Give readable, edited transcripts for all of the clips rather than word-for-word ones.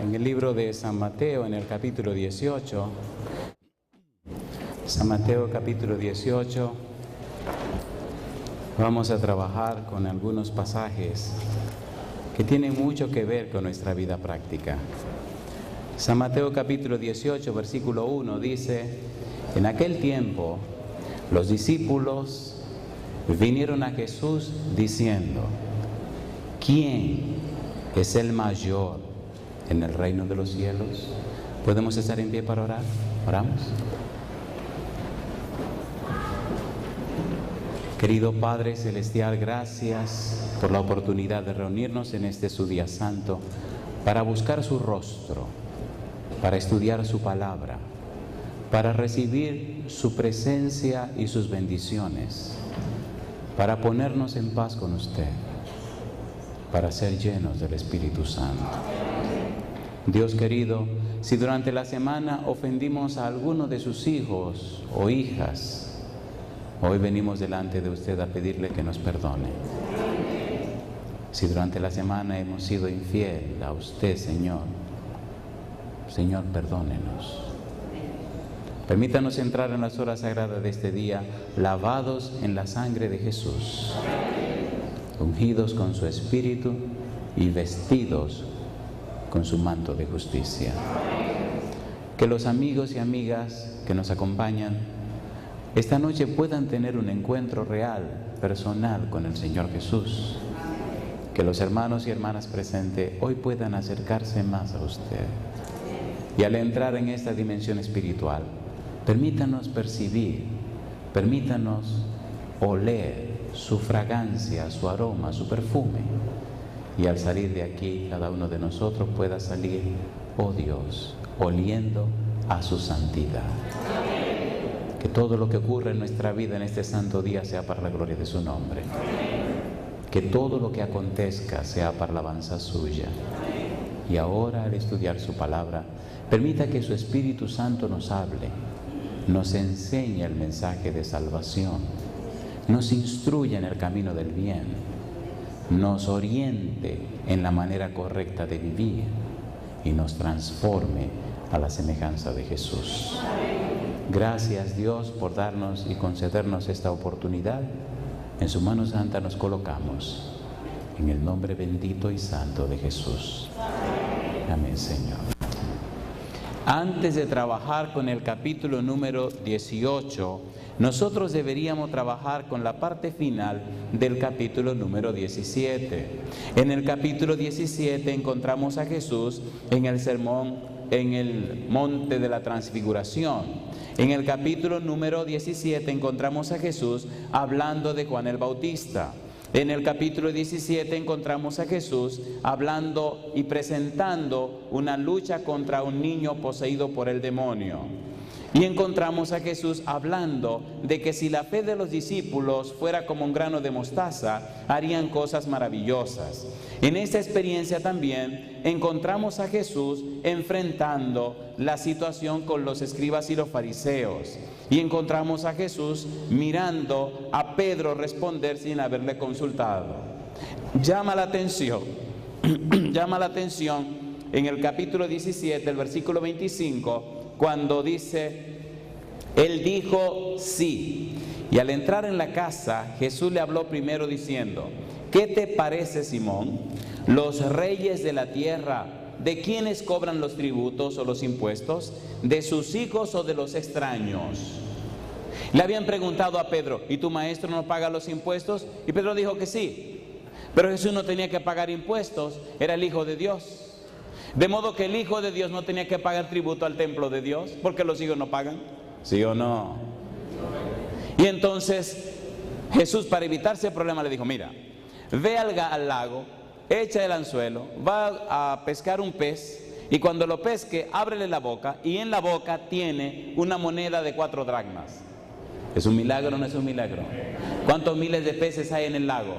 en el libro de San Mateo, en el capítulo 18. San Mateo, capítulo 18. Vamos a trabajar con algunos pasajes que tienen mucho que ver con nuestra vida práctica. San Mateo, capítulo 18, versículo 1 dice: en aquel tiempo los discípulos vinieron a Jesús diciendo: ¿quién es el mayor en el reino de los cielos? ¿Podemos estar en pie para orar? ¿Oramos? Querido Padre Celestial, gracias por la oportunidad de reunirnos en este su día santo para buscar su rostro, para estudiar su palabra, para recibir su presencia y sus bendiciones, para ponernos en paz con usted, para ser llenos del Espíritu Santo. Dios querido, si durante la semana ofendimos a alguno de sus hijos o hijas, hoy venimos delante de usted a pedirle que nos perdone. Si durante la semana hemos sido infiel a usted, Señor, perdónenos. Permítanos entrar en las horas sagradas de este día, lavados en la sangre de Jesús, ungidos con su Espíritu y vestidos con su manto de justicia. Que los amigos y amigas que nos acompañan esta noche puedan tener un encuentro real, personal con el Señor Jesús. Que los hermanos y hermanas presentes hoy puedan acercarse más a usted. Y al entrar en esta dimensión espiritual, permítanos percibir, permítanos oler su fragancia, su aroma, su perfume. Y al salir de aquí, cada uno de nosotros pueda salir, oh Dios, oliendo a su santidad. Que todo lo que ocurre en nuestra vida en este santo día sea para la gloria de su nombre. Que todo lo que acontezca sea para la alabanza suya. Y ahora, al estudiar su palabra, permita que su Espíritu Santo nos hable, nos enseñe el mensaje de salvación, nos instruya en el camino del bien, nos oriente en la manera correcta de vivir y nos transforme a la semejanza de Jesús. Gracias, Dios, por darnos y concedernos esta oportunidad. En su mano santa nos colocamos, en el nombre bendito y santo de Jesús. Amén, Señor. Antes de trabajar con el capítulo número 18, nosotros deberíamos trabajar con la parte final del capítulo número 17. En el capítulo 17 encontramos a Jesús en el sermón en el monte de la transfiguración. En el capítulo número 17 encontramos a Jesús hablando de Juan el Bautista. En el capítulo 17 encontramos a Jesús hablando y presentando una lucha contra un niño poseído por el demonio. Y encontramos a Jesús hablando de que si la fe de los discípulos fuera como un grano de mostaza, harían cosas maravillosas. En esta experiencia también encontramos a Jesús enfrentando la situación con los escribas y los fariseos. Y encontramos a Jesús mirando a Pedro responder sin haberle consultado. Llama la atención en el capítulo 17, el versículo 25, cuando dice: él dijo sí. Y al entrar en la casa, Jesús le habló primero diciendo: ¿qué te parece, Simón? Los reyes de la tierra, ¿de quiénes cobran los tributos o los impuestos? ¿De sus hijos o de los extraños? Le habían preguntado a Pedro: ¿y tu maestro no paga los impuestos? Y Pedro dijo que sí. Pero Jesús no tenía que pagar impuestos, era el Hijo de Dios. De modo que el Hijo de Dios no tenía que pagar tributo al templo de Dios, porque los hijos no pagan. ¿Sí o no? Y entonces Jesús, para evitarse el problema, le dijo: mira, ve al lago, echa el anzuelo, va a pescar un pez, y cuando lo pesque, ábrele la boca, y en la boca tiene una moneda de 4 dracmas. ¿Es un milagro o no es un milagro? ¿Cuántos miles de peces hay en el lago?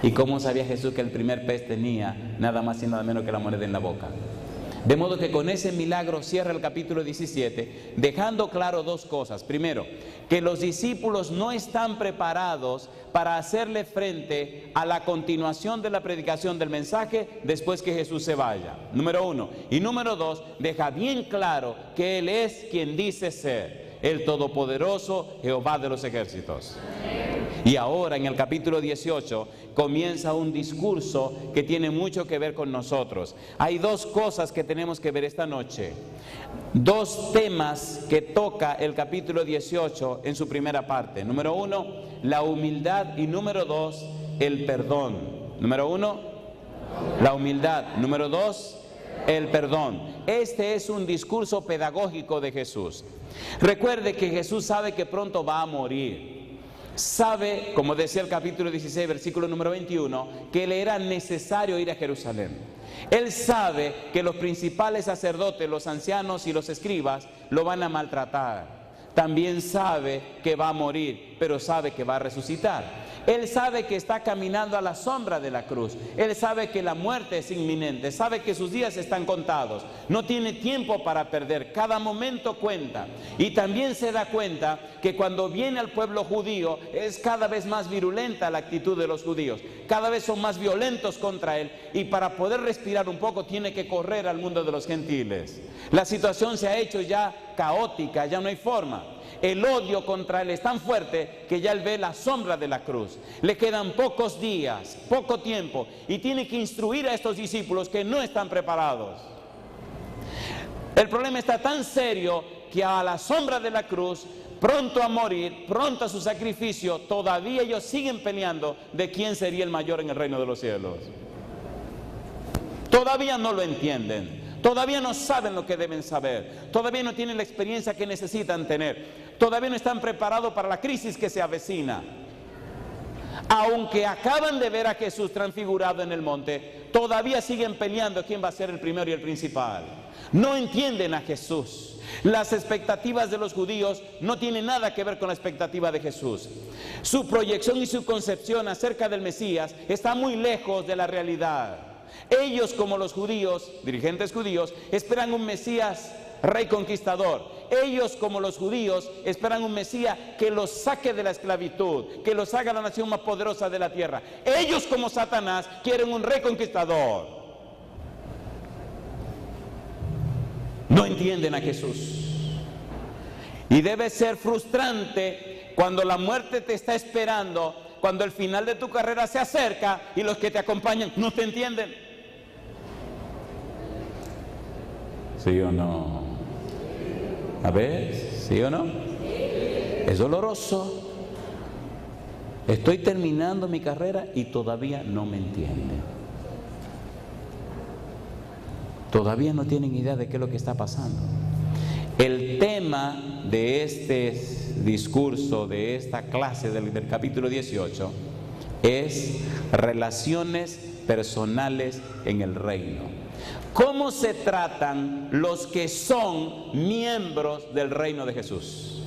¿Y cómo sabía Jesús que el primer pez tenía nada más y nada menos que la moneda en la boca? De modo que con ese milagro cierra el capítulo 17, dejando claro dos cosas. Primero, que los discípulos no están preparados para hacerle frente a la continuación de la predicación del mensaje después que Jesús se vaya. Número uno. Y número dos, deja bien claro que Él es quien dice ser, el Todopoderoso Jehová de los ejércitos. Y ahora en el capítulo 18 comienza un discurso que tiene mucho que ver con nosotros. Hay dos cosas que tenemos que ver esta noche. Dos temas que toca el capítulo 18 en su primera parte. Número uno, la humildad, y número dos, el perdón. Número uno, la humildad. Número dos, el perdón. Este es un discurso pedagógico de Jesús. Recuerde que Jesús sabe que pronto va a morir. Sabe, como decía el capítulo 16, versículo número 21, que le era necesario ir a Jerusalén. Él sabe que los principales sacerdotes, los ancianos y los escribas lo van a maltratar. También sabe que va a morir, pero sabe que va a resucitar. Él sabe que está caminando a la sombra de la cruz. Él sabe que la muerte es inminente. Sabe que sus días están contados. No tiene tiempo para perder. Cada momento cuenta. Y también se da cuenta que cuando viene al pueblo judío es cada vez más virulenta la actitud de los judíos. Cada vez son más violentos contra él. Y para poder respirar un poco tiene que correr al mundo de los gentiles. La situación se ha hecho ya caótica. Ya no hay forma. El odio contra él es tan fuerte que ya él ve la sombra de la cruz. Le quedan pocos días, poco tiempo, y tiene que instruir a estos discípulos que no están preparados. El problema está tan serio que a la sombra de la cruz, pronto a morir, pronto a su sacrificio, todavía ellos siguen peleando de quién sería el mayor en el reino de los cielos. Todavía no lo entienden. Todavía no saben lo que deben saber. Todavía no tienen la experiencia que necesitan tener. Todavía no están preparados para la crisis que se avecina. Aunque acaban de ver a Jesús transfigurado en el monte, todavía siguen peleando quién va a ser el primero y el principal. No entienden a Jesús. Las expectativas de los judíos no tienen nada que ver con la expectativa de Jesús. Su proyección y su concepción acerca del Mesías está muy lejos de la realidad. Ellos, como los judíos, dirigentes judíos, esperan un Mesías rey conquistador. Ellos, como los judíos, esperan un Mesías que los saque de la esclavitud, que los haga la nación más poderosa de la tierra. Ellos, como Satanás, quieren un rey conquistador. No entienden a Jesús. Y debe ser frustrante cuando la muerte te está esperando, cuando el final de tu carrera se acerca y los que te acompañan no te entienden. ¿Sí o no? A ver, ¿sí o no? Es doloroso. Estoy terminando mi carrera y todavía no me entienden. Todavía no tienen idea de qué es lo que está pasando. El tema de este discurso, de esta clase del capítulo 18, es relaciones personales en el reino. ¿Cómo se tratan los que son miembros del reino de Jesús?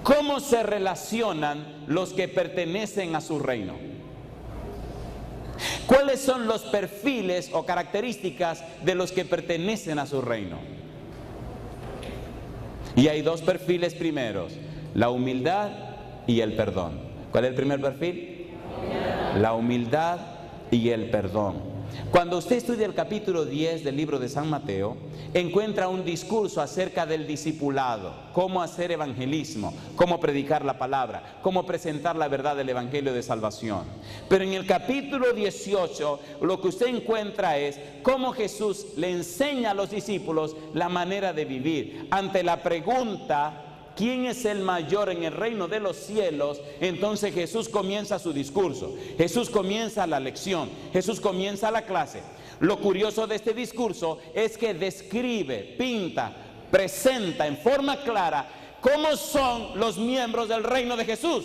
¿Cómo se relacionan los que pertenecen a su reino? ¿Cuáles son los perfiles o características de los que pertenecen a su reino? Y hay dos perfiles primeros, la humildad y el perdón. ¿Cuál es el primer perfil? La humildad y el perdón. Cuando usted estudia el capítulo 10 del libro de San Mateo, encuentra un discurso acerca del discipulado, cómo hacer evangelismo, cómo predicar la palabra, cómo presentar la verdad del evangelio de salvación. Pero en el capítulo 18 lo que usted encuentra es cómo Jesús le enseña a los discípulos la manera de vivir. Ante la pregunta ¿quién es el mayor en el reino de los cielos? Entonces Jesús comienza su discurso. Jesús comienza la lección. Jesús comienza la clase. Lo curioso de este discurso es que describe, pinta, presenta en forma clara cómo son los miembros del reino de Jesús.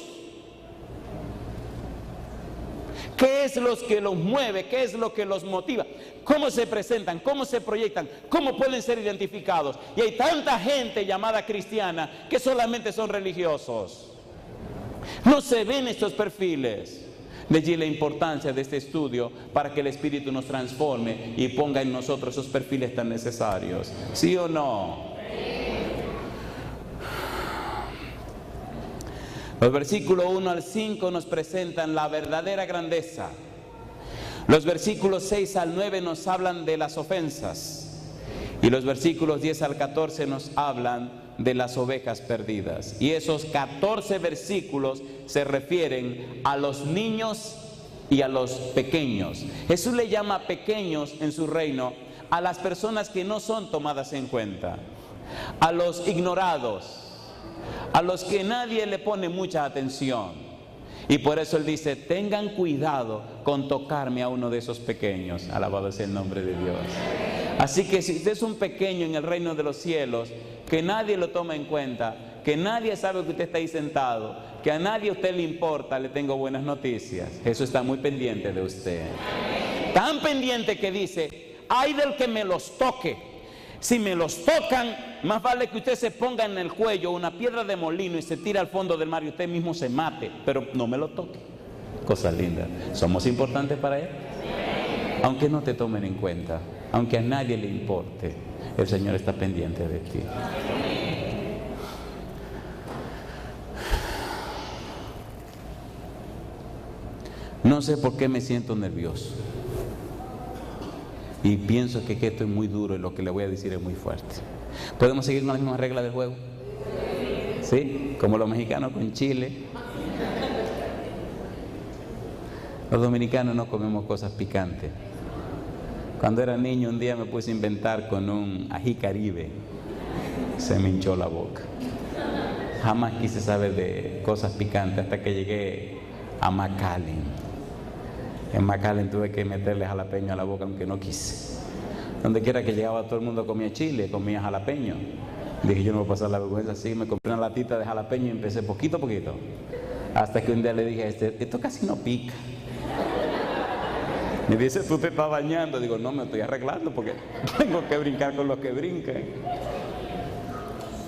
¿Qué es lo que los mueve? ¿Qué es lo que los motiva? ¿Cómo se presentan? ¿Cómo se proyectan? ¿Cómo pueden ser identificados? Y hay tanta gente llamada cristiana que solamente son religiosos. No se ven estos perfiles. De allí la importancia de este estudio para que el Espíritu nos transforme y ponga en nosotros esos perfiles tan necesarios. ¿Sí o no? Los versículos 1 al 5 nos presentan la verdadera grandeza. Los versículos 6 al 9 nos hablan de las ofensas. Y los versículos 10 al 14 nos hablan de las ovejas perdidas. Y esos 14 versículos se refieren a los niños y a los pequeños. Jesús le llama pequeños en su reino a las personas que no son tomadas en cuenta, a los ignorados, a los que nadie le pone mucha atención. Y por eso Él dice, tengan cuidado con tocarme a uno de esos pequeños. Alabado sea el nombre de Dios. Así que si usted es un pequeño en el reino de los cielos, que nadie lo toma en cuenta, que nadie sabe que usted está ahí sentado, que a nadie a usted le importa, le tengo buenas noticias. Jesús está muy pendiente de usted. Tan pendiente que dice, ay del que me los toque. Si me los tocan, más vale que usted se ponga en el cuello una piedra de molino y se tire al fondo del mar y usted mismo se mate, pero no me lo toque. Cosa linda. ¿Somos importantes para Él? Aunque no te tomen en cuenta, aunque a nadie le importe, el Señor está pendiente de ti. No sé por qué me siento nervioso. Y pienso que esto es muy duro y lo que le voy a decir es muy fuerte. ¿Podemos seguir con las mismas reglas del juego? ¿Sí? Como los mexicanos con chile. Los dominicanos no comemos cosas picantes. Cuando era niño un día me puse a inventar con un ají caribe. Se me hinchó la boca. Jamás quise saber de cosas picantes hasta que llegué a McAllen. En McAllen tuve que meterle jalapeño a la boca aunque no quise. Donde quiera que llegaba todo el mundo comía chile, comía jalapeño. Dije, yo no voy a pasar la vergüenza así. Me compré una latita de jalapeño y empecé poquito a poquito. Hasta que un día le dije a esto casi no pica. Me dice, tú te estás bañando. Digo, no, me estoy arreglando porque tengo que brincar con los que brincan.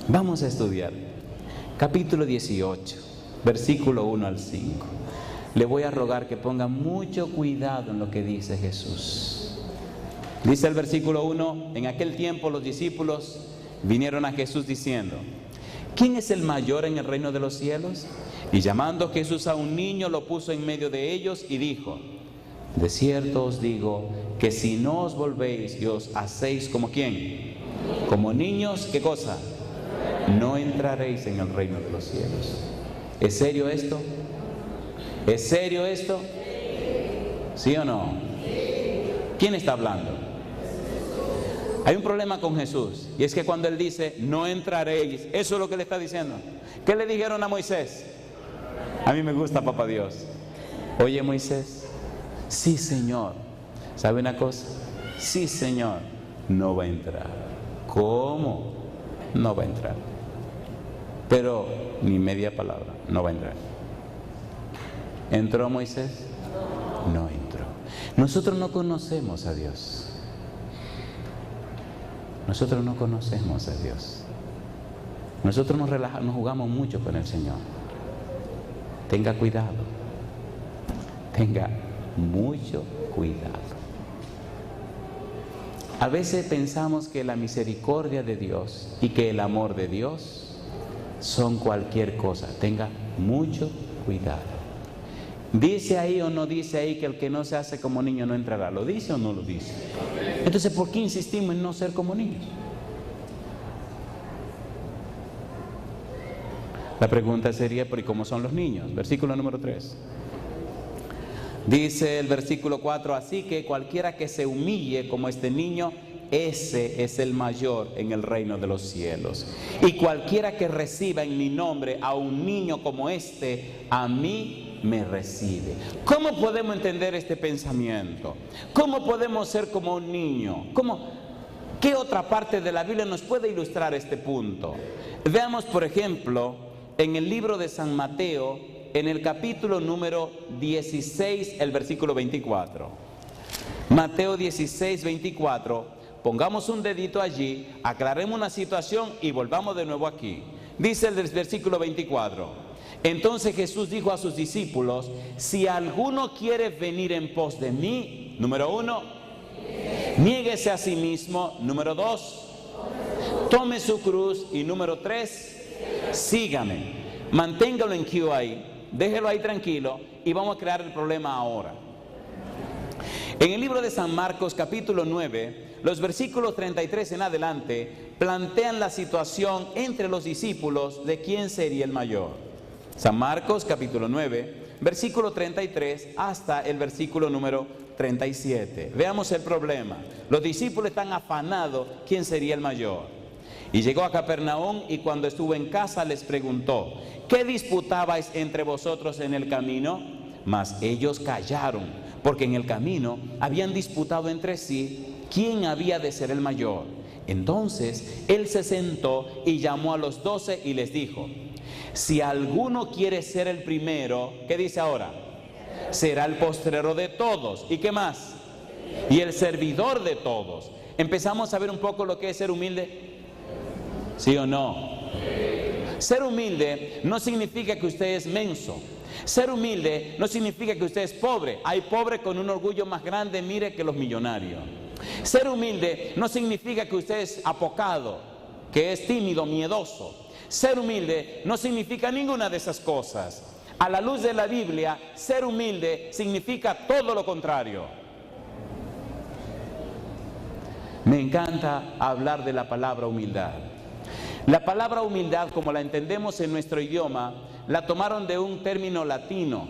Vamos a estudiar. Capítulo 18, versículo 1 al 5. Le voy a rogar que ponga mucho cuidado en lo que dice Jesús. Dice el versículo 1, en aquel tiempo los discípulos vinieron a Jesús diciendo, ¿quién es el mayor en el reino de los cielos? Y llamando Jesús a un niño, lo puso en medio de ellos y dijo, de cierto os digo que si no os volvéis y os hacéis como ¿quién? Como niños, ¿qué cosa? No entraréis en el reino de los cielos. ¿Es serio esto? ¿Es serio esto? ¿Sí o no? ¿Quién está hablando? Hay un problema con Jesús, y es que cuando Él dice, no entraréis, eso es lo que le está diciendo. ¿Qué le dijeron a Moisés? A mí me gusta, papá Dios. Oye, Moisés, sí, Señor. ¿Sabe una cosa? Sí, Señor, no va a entrar. ¿Cómo? No va a entrar. Pero ni media palabra, no va a entrar. ¿Entró Moisés? No entró. Nosotros no conocemos a Dios. Nosotros no conocemos a Dios. Nosotros nos jugamos mucho con el Señor. Tenga cuidado. Tenga mucho cuidado. A veces pensamos que la misericordia de Dios y que el amor de Dios son cualquier cosa. Tenga mucho cuidado. ¿Dice ahí o no dice ahí que el que no se hace como niño no entrará? ¿Lo dice o no lo dice? Entonces, ¿por qué insistimos en no ser como niños? La pregunta sería, ¿pero y cómo son los niños? Versículo número 3. Dice el versículo 4, así que cualquiera que se humille como este niño, ese es el mayor en el reino de los cielos. Y cualquiera que reciba en mi nombre a un niño como este, a mí me recibe. ¿Cómo podemos entender este pensamiento? ¿Cómo podemos ser como un niño? ¿Qué otra parte de la Biblia nos puede ilustrar este punto? Veamos, por ejemplo, en el libro de San Mateo, en el capítulo número 16, el versículo 24. Mateo 16, 24. Pongamos un dedito allí, aclaremos una situación y volvamos de nuevo aquí. Dice el versículo 24. Entonces Jesús dijo a sus discípulos: si alguno quiere venir en pos de mí, número 1, niéguese a sí mismo. Número 2, tome su cruz. Y número 3, sígame. Manténgalo en queue ahí, déjelo ahí tranquilo y vamos a crear el problema ahora. En el libro de San Marcos, capítulo 9, los versículos 33 en adelante plantean la situación entre los discípulos de quién sería el mayor. San Marcos, capítulo 9, versículo 33 hasta el versículo número 37. Veamos el problema. Los discípulos están afanados quién sería el mayor. Y llegó a Capernaum, y cuando estuvo en casa les preguntó: ¿qué disputabais entre vosotros en el camino? Mas ellos callaron, porque en el camino habían disputado entre sí quién había de ser el mayor. Entonces él se sentó y llamó a los 12 y les dijo: si alguno quiere ser el primero, ¿qué dice ahora? Será el postrero de todos. ¿Y qué más? Y el servidor de todos. ¿Empezamos a ver un poco lo que es ser humilde? ¿Sí o no? Ser humilde no significa que usted es menso. Ser humilde no significa que usted es pobre. Hay pobres con un orgullo más grande, mire, que los millonarios. Ser humilde no significa que usted es apocado, que es tímido, miedoso. Ser humilde no significa ninguna de esas cosas. A la luz de la Biblia, ser humilde significa todo lo contrario. Me encanta hablar de la palabra humildad. La palabra humildad, como la entendemos en nuestro idioma, la tomaron de un término latino,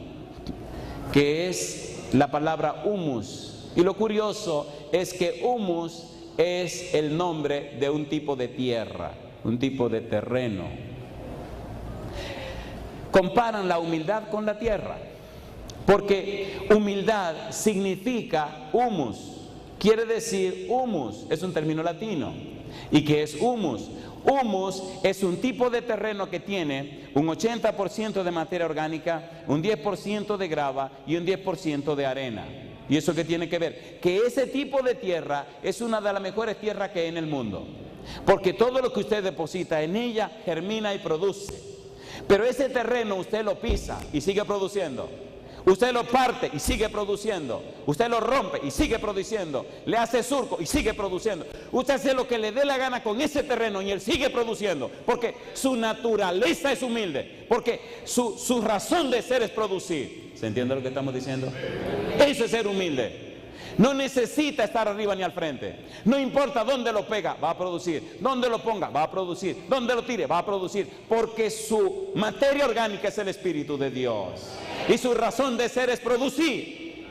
que es la palabra humus. Y lo curioso es que humus es el nombre de un tipo de tierra, un tipo de terreno. Comparan la humildad con la tierra, porque humildad significa humus. Quiere decir, humus es un término latino. ¿Y qué es humus? Humus es un tipo de terreno que tiene un 80% de materia orgánica, un 10% de grava y un 10% de arena. ¿Y eso qué tiene que ver? Que ese tipo de tierra es una de las mejores tierras que hay en el mundo, porque todo lo que usted deposita en ella germina y produce. Pero ese terreno usted lo pisa y sigue produciendo. Usted lo parte y sigue produciendo. Usted lo rompe y sigue produciendo. Le hace surco y sigue produciendo. Usted hace lo que le dé la gana con ese terreno y él sigue produciendo, porque su naturaleza es humilde, porque su razón de ser es producir. ¿Se entiende lo que estamos diciendo? Eso es ser humilde. No necesita estar arriba ni al frente. No importa dónde lo pega, va a producir. Dónde lo ponga, va a producir. Dónde lo tire, va a producir. Porque su materia orgánica es el Espíritu de Dios. Y su razón de ser es producir.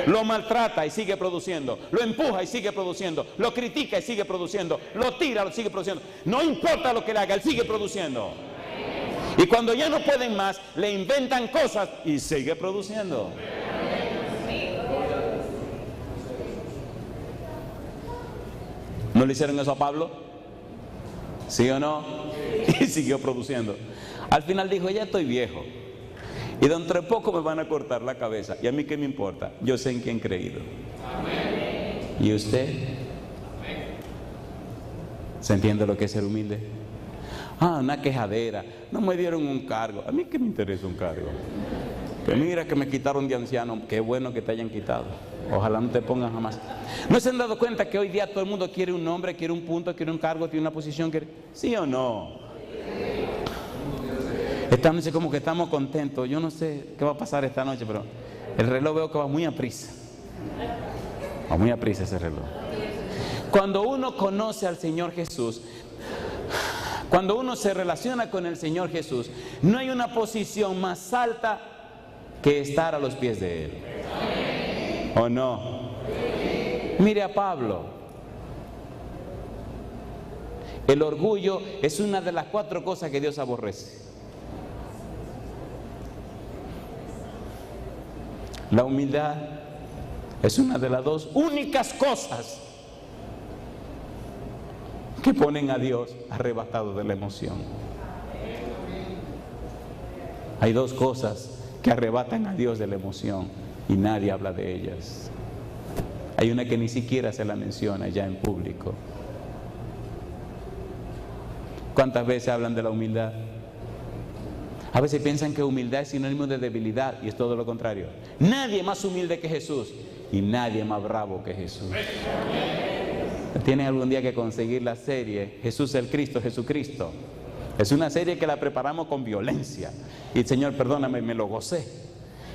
Lo maltrata y sigue produciendo. Lo empuja y sigue produciendo. Lo critica y sigue produciendo. Lo tira y sigue produciendo. No importa lo que le haga, él sigue produciendo. Y cuando ya no pueden más, le inventan cosas y sigue produciendo. ¿No le hicieron eso a Pablo? ¿Sí o no? Y siguió produciendo. Al final dijo: ya estoy viejo y dentro de poco me van a cortar la cabeza. ¿Y a mí qué me importa? Yo sé en quién he creído. ¿Y usted? ¿Se entiende lo que es ser humilde? Ah, una quejadera. No me dieron un cargo. ¿A mí qué me interesa un cargo? Que mira que me quitaron de anciano. Qué bueno que te hayan quitado. Ojalá no te pongan jamás. ¿No se han dado cuenta que hoy día todo el mundo quiere un nombre, quiere un punto, quiere un cargo, quiere una posición? ¿Sí o no? Esta noche como que estamos contentos. Yo no sé qué va a pasar esta noche, pero el reloj veo que va muy a prisa. Va muy a prisa ese reloj. Cuando uno conoce al Señor Jesús, cuando uno se relaciona con el Señor Jesús, no hay una posición más alta que estar a los pies de Él. ¿O no? Mire a Pablo. El orgullo es una de las 4 cosas que Dios aborrece. La humildad es una de las 2 únicas cosas que ponen a Dios arrebatado de la emoción. Hay 2 cosas que arrebatan a Dios de la emoción y nadie habla de ellas. Hay una que ni siquiera se la menciona ya en público. ¿Cuántas veces hablan de la humildad? A veces piensan que humildad es sinónimo de debilidad y es todo lo contrario. Nadie más humilde que Jesús y nadie más bravo que Jesús. Tienen algún día que conseguir la serie Jesús el Cristo, Jesucristo. Es una serie que la preparamos con violencia. Y el Señor, perdóname, me lo gocé.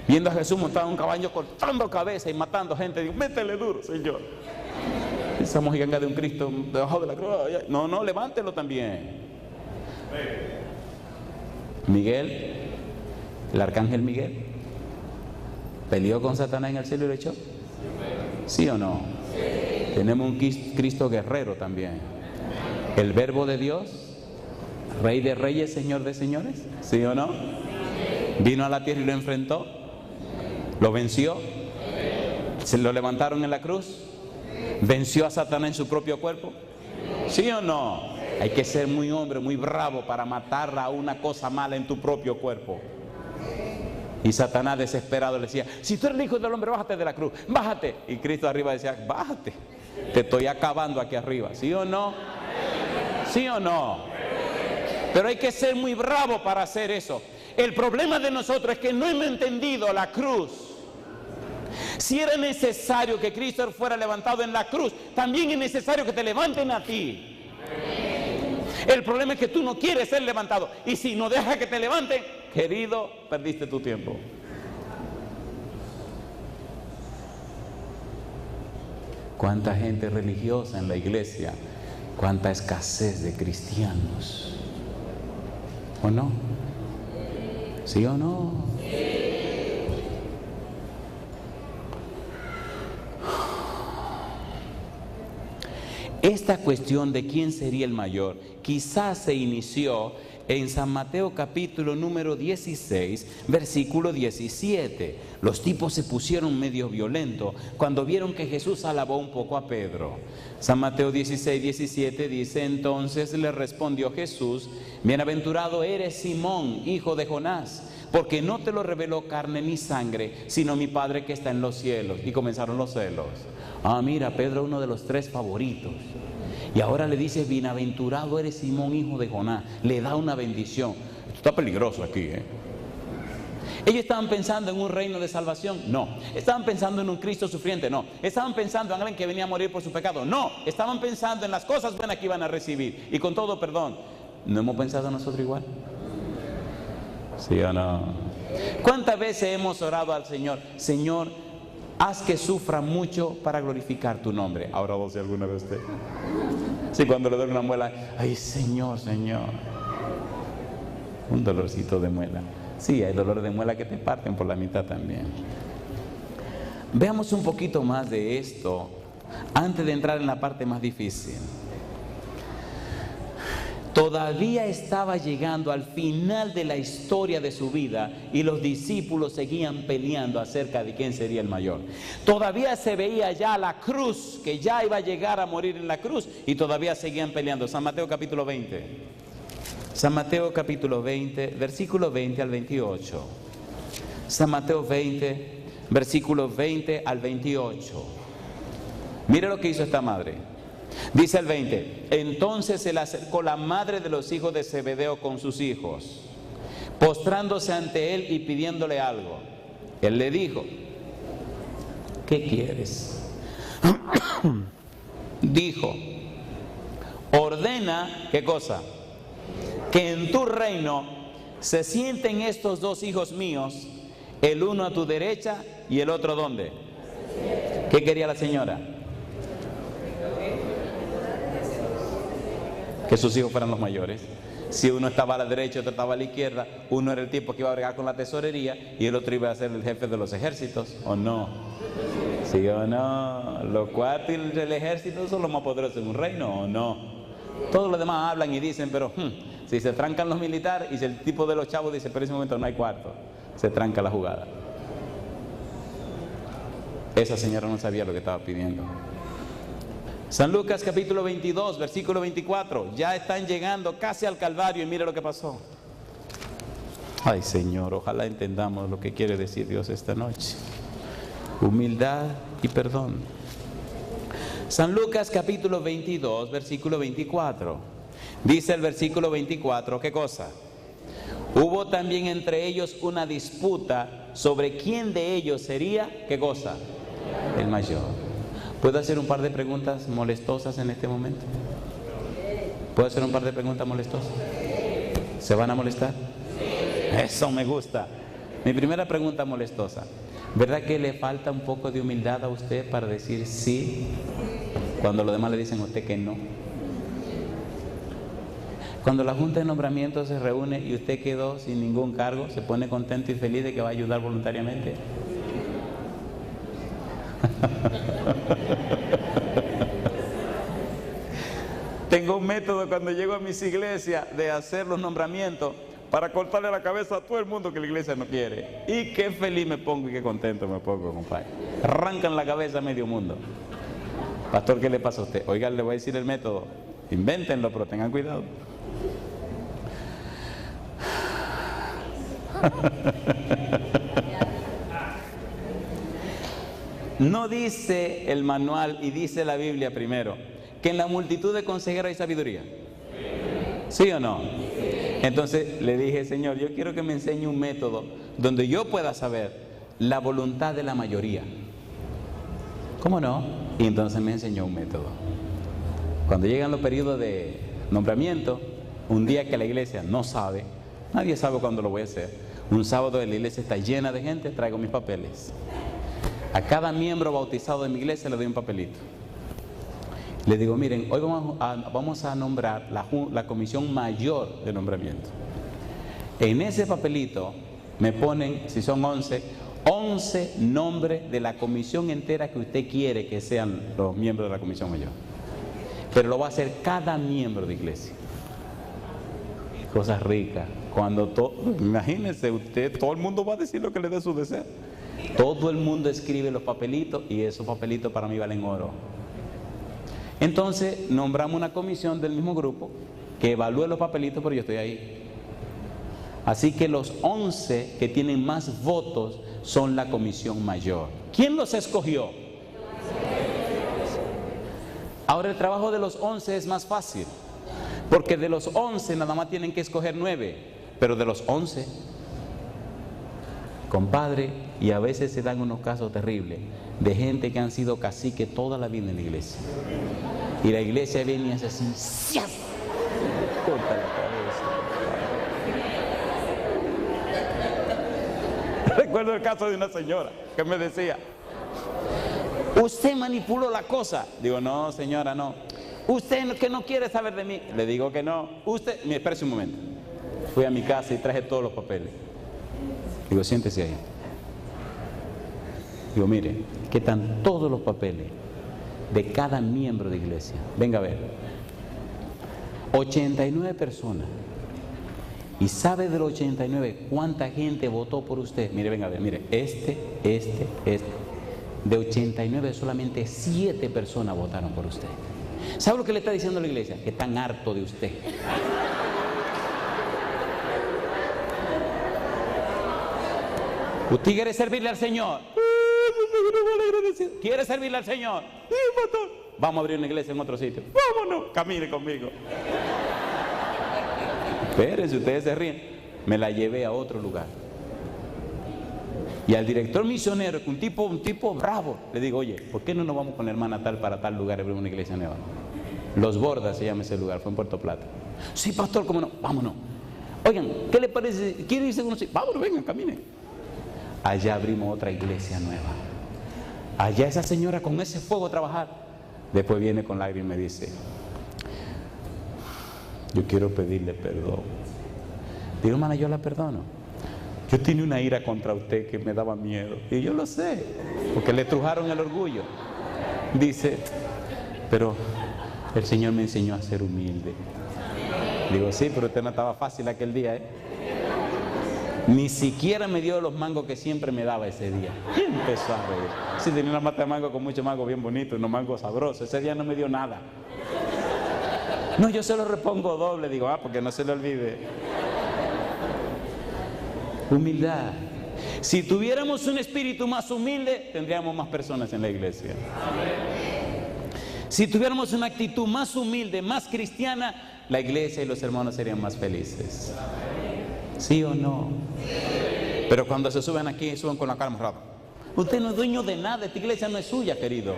Viendo a Jesús montado en un caballo cortando cabeza y matando gente. Digo, métele duro, Señor. Esa mojiganga de un Cristo debajo de la cruz. No, levántelo también. Miguel, el arcángel Miguel, peleó con Satanás en el cielo y lo echó. ¿Sí o no? Sí. Tenemos un Cristo guerrero también. El Verbo de Dios, Rey de reyes, Señor de señores. ¿Sí o no? Vino a la tierra y lo enfrentó. Lo venció. Se lo levantaron en la cruz. Venció a Satanás en su propio cuerpo. ¿Sí o no? Hay que ser muy hombre, muy bravo para matar a una cosa mala en tu propio cuerpo. Y Satanás desesperado le decía, si tú eres el hijo del hombre, bájate de la cruz, bájate. Y Cristo arriba decía, bájate, te estoy acabando aquí arriba. ¿Sí o no? ¿Sí o no? Pero hay que ser muy bravo para hacer eso. El problema de nosotros es que no hemos entendido la cruz. Si era necesario que Cristo fuera levantado en la cruz, también es necesario que te levanten a ti. El problema es que tú no quieres ser levantado. Y si no dejas que te levanten, querido, perdiste tu tiempo. Cuánta gente religiosa en la iglesia, cuánta escasez de cristianos. ¿O no? ¿Sí o no? Esta cuestión de quién sería el mayor quizás se inició en San Mateo capítulo número 16, versículo 17. Los tipos se pusieron medio violentos cuando vieron que Jesús alabó un poco a Pedro. San Mateo 16, 17 dice, entonces le respondió Jesús, bienaventurado eres Simón, hijo de Jonás, porque no te lo reveló carne ni sangre, sino mi Padre que está en los cielos. Y comenzaron los celos. Ah, mira, Pedro, uno de los 3 favoritos. Y ahora le dice, bienaventurado eres Simón, hijo de Jonás. Le da una bendición. Esto está peligroso aquí, ¿eh? Ellos estaban pensando en un reino de salvación, no. Estaban pensando en un Cristo sufriente, no. Estaban pensando en alguien que venía a morir por su pecado, no. Estaban pensando en las cosas buenas que iban a recibir. Y con todo perdón, ¿no hemos pensado nosotros igual? ¿Sí o no? ¿Cuántas veces hemos orado al Señor? Señor, haz que sufra mucho para glorificar tu nombre. ¿Habrá orado alguna vez usted? Sí, cuando le duele una muela, ay Señor, Señor. Un dolorcito de muela. Sí, hay dolor de muela que te parten por la mitad también. Veamos un poquito más de esto antes de entrar en la parte más difícil. Todavía estaba llegando al final de la historia de su vida y los discípulos seguían peleando acerca de quién sería el mayor. Todavía se veía ya la cruz, que ya iba a llegar a morir en la cruz, y todavía seguían peleando. San Mateo capítulo 20. San Mateo capítulo 20, versículo 20 al 28. San Mateo 20, versículo 20 al 28. Mire lo que hizo esta madre. Dice el 20, entonces se le acercó la madre de los hijos de Zebedeo con sus hijos, postrándose ante él y pidiéndole algo. Él le dijo, ¿qué quieres? Dijo, ordena, ¿qué cosa? Que en tu reino se sienten estos 2 hijos míos, el uno a tu derecha y el otro ¿dónde? ¿Qué quería la señora? Que sus hijos fueran los mayores. Si uno estaba a la derecha, otro estaba a la izquierda, uno era el tipo que iba a bregar con la tesorería y el otro iba a ser el jefe de los ejércitos, ¿o no? ¿Sí o no? Los cuartos y el ejército son los más poderosos en un reino, ¿o no? Todos los demás hablan y dicen, pero si se trancan los militares y si el tipo de los chavos dice, pero en ese momento no hay cuarto, se tranca la jugada. Esa señora no sabía lo que estaba pidiendo. San Lucas capítulo 22, versículo 24. Ya están llegando casi al Calvario y mira lo que pasó. Ay Señor, ojalá entendamos lo que quiere decir Dios esta noche. Humildad y perdón. San Lucas capítulo 22, versículo 24. Dice el versículo 24, ¿qué cosa? Hubo también entre ellos una disputa sobre quién de ellos sería, ¿qué cosa? El mayor. ¿Puedo hacer un par de preguntas molestosas en este momento? ¿Puedo hacer un par de preguntas molestosas? ¿Se van a molestar? Eso me gusta. Mi primera pregunta molestosa. ¿Verdad que le falta un poco de humildad a usted para decir sí cuando los demás le dicen a usted que no? Cuando la Junta de Nombramiento se reúne y usted quedó sin ningún cargo, ¿se pone contento y feliz de que va a ayudar voluntariamente? Tengo un método cuando llego a mis iglesias de hacer los nombramientos para cortarle la cabeza a todo el mundo que la iglesia no quiere. Y qué feliz me pongo y qué contento me pongo, compadre. Arrancan la cabeza a medio mundo. Pastor, ¿qué le pasa a usted? Oiga, le voy a decir el método. Invéntenlo, pero tengan cuidado. No dice el manual y dice la Biblia primero que en la multitud de consejeros hay sabiduría. ¿Sí o no? Entonces le dije, Señor, yo quiero que me enseñe un método donde yo pueda saber la voluntad de la mayoría. ¿Cómo no? Y entonces me enseñó un método. Cuando llegan los periodos de nombramiento, un día que la iglesia no sabe, nadie sabe cuándo lo voy a hacer. Un sábado la iglesia está llena de gente, traigo mis papeles. A cada miembro bautizado de mi iglesia le doy un papelito. Le digo, miren, hoy vamos a nombrar la comisión mayor de nombramiento. En ese papelito me ponen, si son 11 nombres de la comisión entera que usted quiere que sean los miembros de la comisión mayor. Pero lo va a hacer cada miembro de iglesia. Cosas ricas. Imagínense usted, todo el mundo va a decir lo que le dé su deseo. Todo el mundo escribe los papelitos y esos papelitos para mí valen oro. Entonces nombramos una comisión del mismo grupo que evalúe los papelitos, pero yo estoy ahí. Así que los 11 que tienen más votos son la comisión mayor. ¿Quién los escogió? Ahora el trabajo de los 11 es más fácil, porque de los 11 nada más tienen que escoger 9, pero de los 11, compadre, y a veces se dan unos casos terribles de gente que han sido cacique toda la vida en la iglesia. Y la iglesia viene y hace así, ¡sias! Corta la cabeza. Recuerdo el caso de una señora que me decía, usted manipuló la cosa. Digo, no señora, no. Usted que no quiere saber de mí. Le digo que no. Usted, me espérese un momento. Fui a mi casa y traje todos los papeles. Digo, siéntese ahí. Digo, mire, que están todos los papeles de cada miembro de iglesia. Venga a ver. 89 personas. ¿Y sabe de los 89 cuánta gente votó por usted? Mire, venga a ver, mire, este. De 89 solamente 7 personas votaron por usted. ¿Sabe lo que le está diciendo la iglesia? Que están hartos de usted. ¿Usted quiere servirle al Señor? ¿Quiere servirle al Señor? Sí, pastor. Vamos a abrir una iglesia en otro sitio. Vámonos, camine conmigo. Espérense, ustedes se ríen. Me la llevé a otro lugar. Y al director misionero, un tipo bravo, le digo, oye, ¿por qué no nos vamos con la hermana tal para tal lugar y abrir una iglesia nueva? Los Bordas se llama ese lugar, fue en Puerto Plata. Sí, pastor, ¿cómo no? Vámonos. Oigan, ¿qué le parece? ¿Quiere irse con nosotros? Vámonos, vengan, caminen. Allá abrimos otra iglesia nueva. Allá esa señora con ese fuego a trabajar. Después viene con lágrimas y me dice, yo quiero pedirle perdón. Digo, hermana, yo la perdono. Yo tenía una ira contra usted que me daba miedo. Y yo lo sé, porque le trujaron el orgullo. Dice, pero el Señor me enseñó a ser humilde. Digo, sí, pero usted no estaba fácil aquel día, ¿eh? Ni siquiera me dio los mangos que siempre me daba ese día. Y empezó a reír. Sí, tenía una mata de mango con mucho mango bien bonito, unos mangos sabrosos. Ese día no me dio nada. No, yo se lo repongo doble. Digo, porque no se le olvide. Humildad. Si tuviéramos un espíritu más humilde, tendríamos más personas en la iglesia. Si tuviéramos una actitud más humilde, más cristiana, la iglesia y los hermanos serían más felices. ¿Sí o no? Pero cuando se suben aquí, suben con la cara amarrada. Usted no es dueño de nada, esta iglesia no es suya, querido.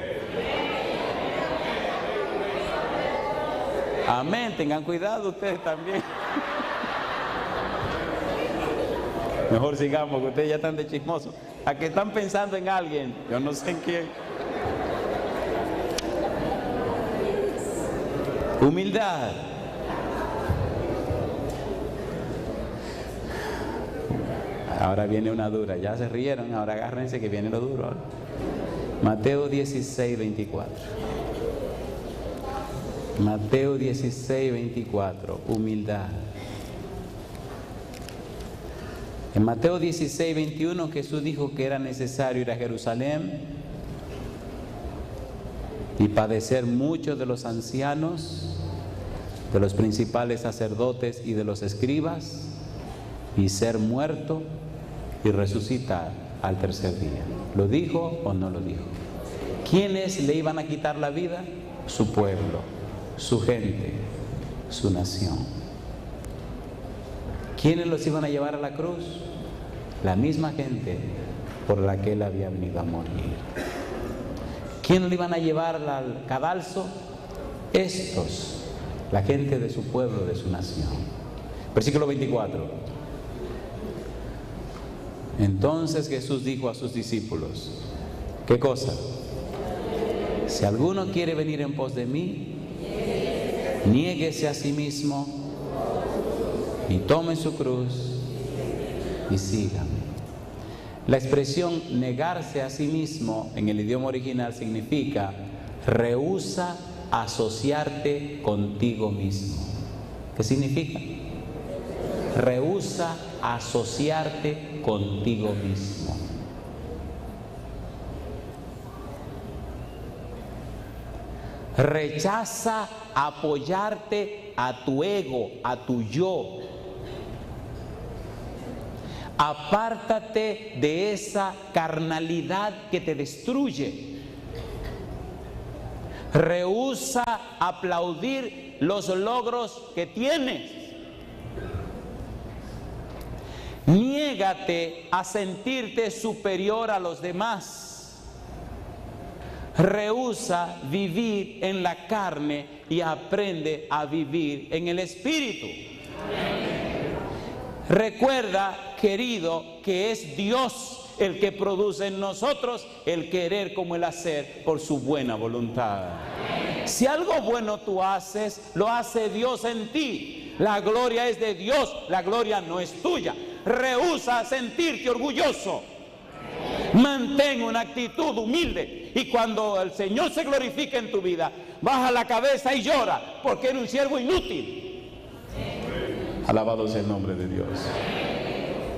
Amén, tengan cuidado ustedes también. Mejor sigamos, que ustedes ya están de chismosos. ¿A que están pensando en alguien? Yo no sé en quién. Humildad. Ahora viene una dura, ya se rieron, ahora agárrense que viene lo duro. Mateo 16, 24. Mateo 16, 24, humildad. En Mateo 16, 21 Jesús dijo que era necesario ir a Jerusalén y padecer mucho de los ancianos, de los principales sacerdotes y de los escribas, y ser muerto y resucitar al tercer día. ¿Lo dijo o no lo dijo? ¿Quiénes le iban a quitar la vida? Su pueblo, su gente, su nación. ¿Quiénes los iban a llevar a la cruz? La misma gente por la que él había venido a morir. ¿Quiénes lo iban a llevar al cadalso? Estos, la gente de su pueblo, de su nación. Versículo 24. Entonces Jesús dijo a sus discípulos, ¿qué cosa? Si alguno quiere venir en pos de mí, niéguese a sí mismo y tome su cruz y sígame. La expresión negarse a sí mismo en el idioma original significa rehúsa asociarte contigo mismo. ¿Qué significa? Rehúsa asociarte contigo mismo. Rechaza apoyarte a tu ego, a tu yo. Apártate de esa carnalidad que te destruye. Rehúsa aplaudir los logros que tienes. Niégate a sentirte superior a los demás. Rehúsa vivir en la carne y aprende a vivir en el Espíritu. Recuerda, querido, que es Dios el que produce en nosotros el querer como el hacer por su buena voluntad. Si algo bueno tú haces, lo hace Dios en ti. La gloria es de Dios, la gloria no es tuya. Rehúsa sentirte orgulloso. Mantén una actitud humilde y cuando el Señor se glorifique en tu vida, baja la cabeza y llora porque eres un siervo inútil. Alabado sea el nombre de Dios.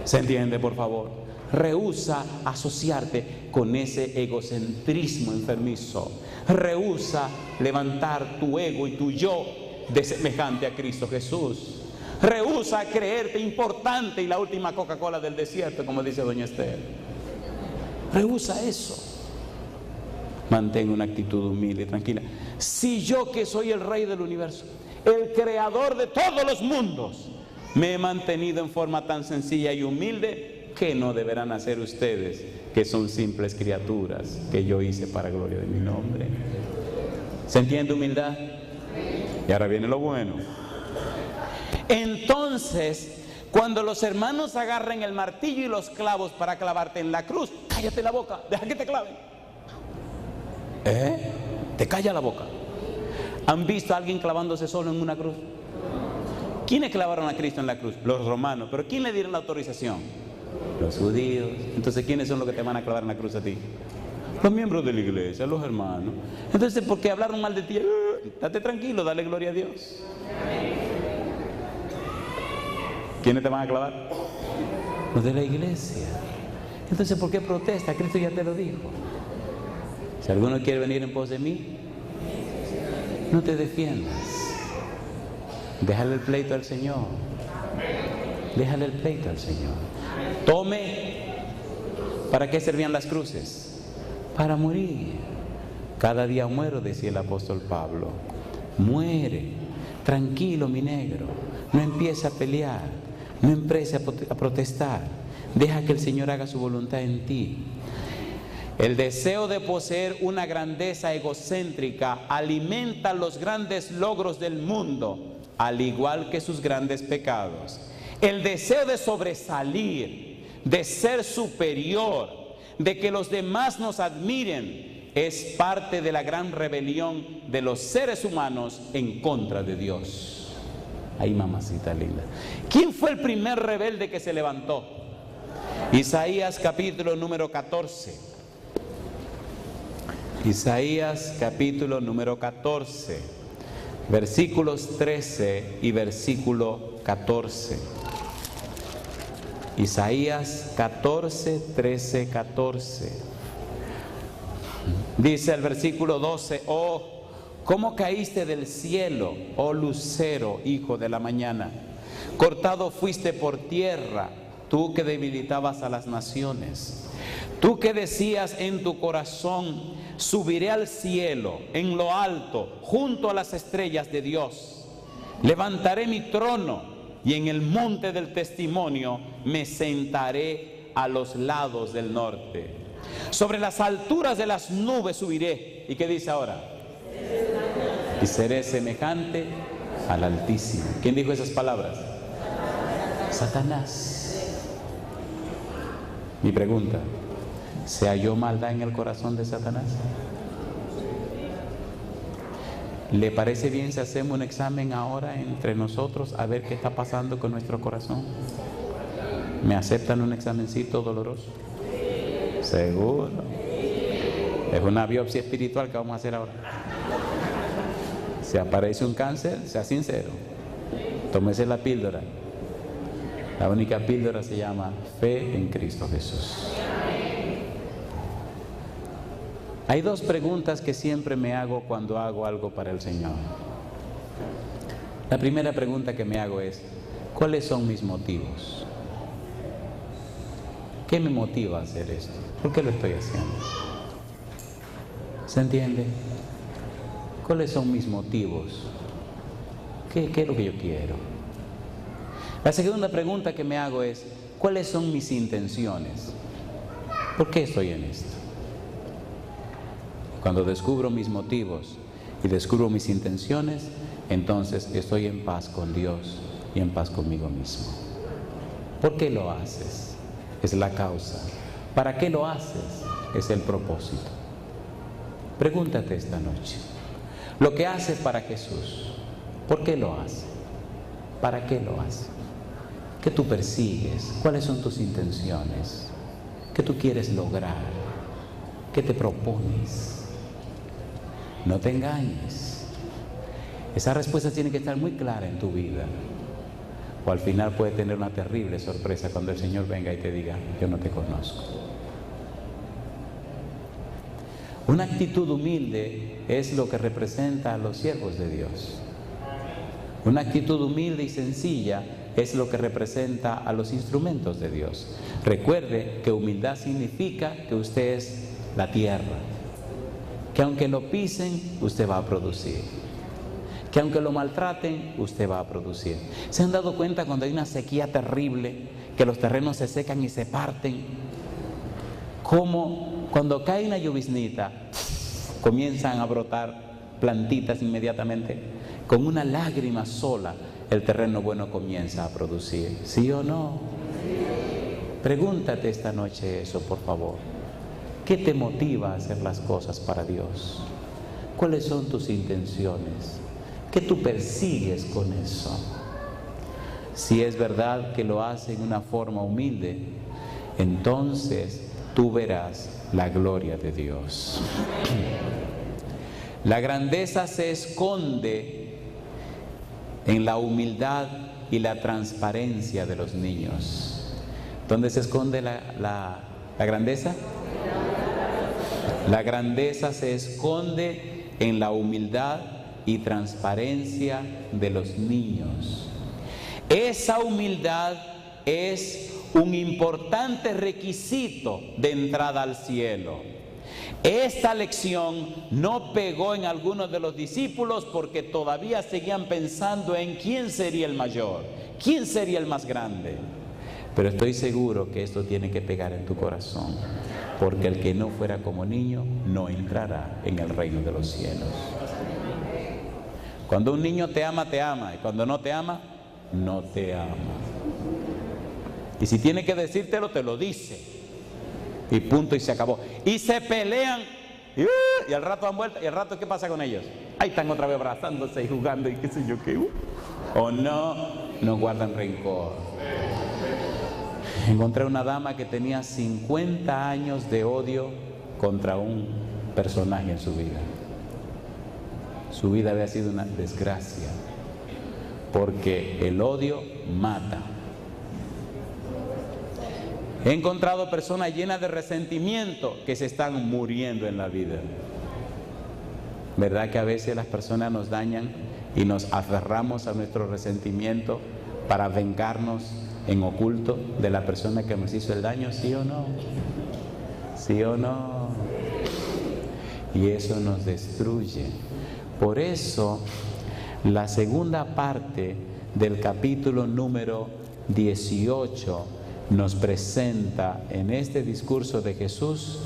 ¿Se entiende, por favor? Rehúsa asociarte con ese egocentrismo enfermizo. Rehúsa levantar tu ego y tu yo de semejante a Cristo Jesús. Rehúsa creerte importante y la última Coca-Cola del desierto, como dice doña Esther. Rehúsa eso. Mantén una actitud humilde y tranquila. Si yo, que soy el Rey del universo, el creador de todos los mundos, me he mantenido en forma tan sencilla y humilde, ¿qué no deberán hacer ustedes, que son simples criaturas que yo hice para gloria de mi nombre? ¿Se entiende humildad? Y ahora viene lo bueno. Entonces, cuando los hermanos agarren el martillo y los clavos para clavarte en la cruz, cállate la boca, deja que te claven. Te calla la boca. ¿Han visto a alguien clavándose solo en una cruz? ¿Quiénes clavaron a Cristo en la cruz? Los romanos. ¿Pero quién le dieron la autorización? Los judíos. Entonces, ¿quiénes son los que te van a clavar en la cruz a ti? Los miembros de la iglesia, los hermanos. Entonces, ¿por qué hablaron mal de ti? Date tranquilo, dale gloria a Dios. ¿Quiénes te van a clavar? Los de la iglesia. Entonces, ¿por qué protesta? Cristo ya te lo dijo. Si alguno quiere venir en pos de mí, no te defiendas. Déjale el pleito al Señor. Déjale el pleito al Señor. Tome. ¿Para qué servían las cruces? Para morir. Cada día muero, decía el apóstol Pablo. Muere. Tranquilo, mi negro. No empieza a pelear. No empieces a protestar. Deja que el Señor haga su voluntad en ti. El deseo de poseer una grandeza egocéntrica alimenta los grandes logros del mundo, al igual que sus grandes pecados. El deseo de sobresalir, de ser superior, de que los demás nos admiren, es parte de la gran rebelión de los seres humanos en contra de Dios. Ay, mamacita linda. ¿Quién fue el primer rebelde que se levantó? Isaías capítulo número 14. Isaías capítulo número 14, versículos 13 y versículo 14. Isaías 14, 13, 14. Dice el versículo 12: oh, ¿cómo caíste del cielo, oh lucero, hijo de la mañana? Cortado fuiste por tierra, tú que debilitabas a las naciones. Tú que decías en tu corazón: subiré al cielo, en lo alto, junto a las estrellas de Dios. Levantaré mi trono y en el monte del testimonio me sentaré a los lados del norte. Sobre las alturas de las nubes subiré. ¿Y qué dice ahora? Y seré semejante al Altísimo. ¿Quién dijo esas palabras? Satanás. Mi pregunta: ¿se halló maldad en el corazón de Satanás? ¿Le parece bien si hacemos un examen ahora entre nosotros a ver qué está pasando con nuestro corazón? ¿Me aceptan un examencito doloroso? Seguro. Es una biopsia espiritual que vamos a hacer ahora. Si aparece un cáncer, sea sincero. Tómese la píldora. La única píldora se llama fe en Cristo Jesús. Hay dos preguntas que siempre me hago cuando hago algo para el Señor. La primera pregunta que me hago es: ¿cuáles son mis motivos? ¿Qué me motiva a hacer esto? ¿Por qué lo estoy haciendo? ¿Se entiende? ¿Cuáles son mis motivos? ¿Qué es lo que yo quiero? La segunda pregunta que me hago es: ¿cuáles son mis intenciones? ¿Por qué estoy en esto? Cuando descubro mis motivos y descubro mis intenciones, entonces estoy en paz con Dios y en paz conmigo mismo. ¿Por qué lo haces? Es la causa. ¿Para qué lo haces? Es el propósito. Pregúntate esta noche: lo que haces para Jesús, ¿por qué lo haces? ¿Para qué lo haces? ¿Qué tú persigues? ¿Cuáles son tus intenciones? ¿Qué tú quieres lograr? ¿Qué te propones? No te engañes. Esa respuesta tiene que estar muy clara en tu vida, o al final puede tener una terrible sorpresa cuando el Señor venga y te diga: yo no te conozco. Una actitud humilde es lo que representa a los siervos de Dios. Una actitud humilde y sencilla es lo que representa a los instrumentos de Dios. Recuerde que humildad significa que usted es la tierra, que aunque lo pisen, usted va a producir, que aunque lo maltraten, usted va a producir. ¿Se han dado cuenta cuando hay una sequía terrible, que los terrenos se secan y se parten? Como cuando cae una lloviznita, comienzan a brotar plantitas inmediatamente. Con una lágrima sola, el terreno bueno comienza a producir. ¿Sí o no? Pregúntate esta noche eso, por favor. ¿Qué te motiva a hacer las cosas para Dios? ¿Cuáles son tus intenciones? ¿Qué tú persigues con eso? Si es verdad que lo haces en una forma humilde, entonces tú verás la gloria de Dios. La grandeza se esconde en la humildad y la transparencia de los niños. ¿Dónde se esconde la grandeza? La grandeza se esconde en la humildad y transparencia de los niños. Esa humildad es un importante requisito de entrada al cielo. Esta lección no pegó en algunos de los discípulos porque todavía seguían pensando en quién sería el mayor, quién sería el más grande. Pero estoy seguro que esto tiene que pegar en tu corazón, porque el que no fuera como niño no entrará en el reino de los cielos. Cuando un niño te ama, y cuando no te ama, no te ama. Y si tiene que decírtelo, te lo dice. Y punto, y se acabó. Y se pelean y al rato dan vuelta. ¿Y al rato qué pasa con ellos? Ahí están otra vez abrazándose y jugando y qué sé yo qué. O no guardan rencor. Encontré una dama que tenía 50 años de odio contra un personaje en su vida. Su vida había sido una desgracia, porque el odio mata. He encontrado personas llenas de resentimiento que se están muriendo en la vida. ¿Verdad que a veces las personas nos dañan y nos aferramos a nuestro resentimiento para vengarnos en oculto de la persona que nos hizo el daño? ¿Sí o no? ¿Sí o no? Y eso nos destruye. Por eso, la segunda parte del capítulo número 18 nos presenta en este discurso de Jesús